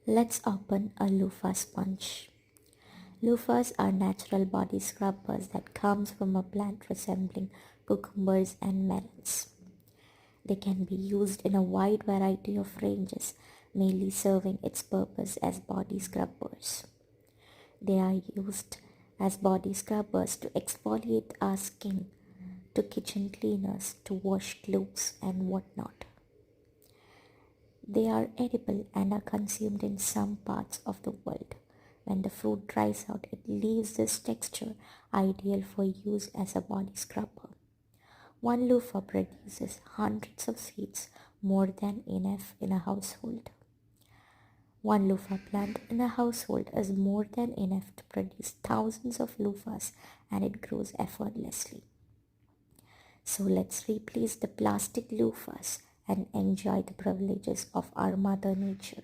Let's open a loofah sponge. Loofahs are natural body scrubbers that comes from a plant resembling cucumbers and melons. They can be used in a wide variety of ranges, mainly serving its purpose as body scrubbers. They are used as body scrubbers to exfoliate our skin, to kitchen cleaners, to wash clothes and whatnot. They are edible and are consumed in some parts of the world. When the fruit dries out, it leaves this texture ideal for use as a body scrubber. One loofah produces hundreds of seeds, more than enough in a household. One loofah plant in a household is more than enough to produce thousands of loofahs, and it grows effortlessly. So let's replace the plastic loofahs and enjoy the privileges of our Mother Nature.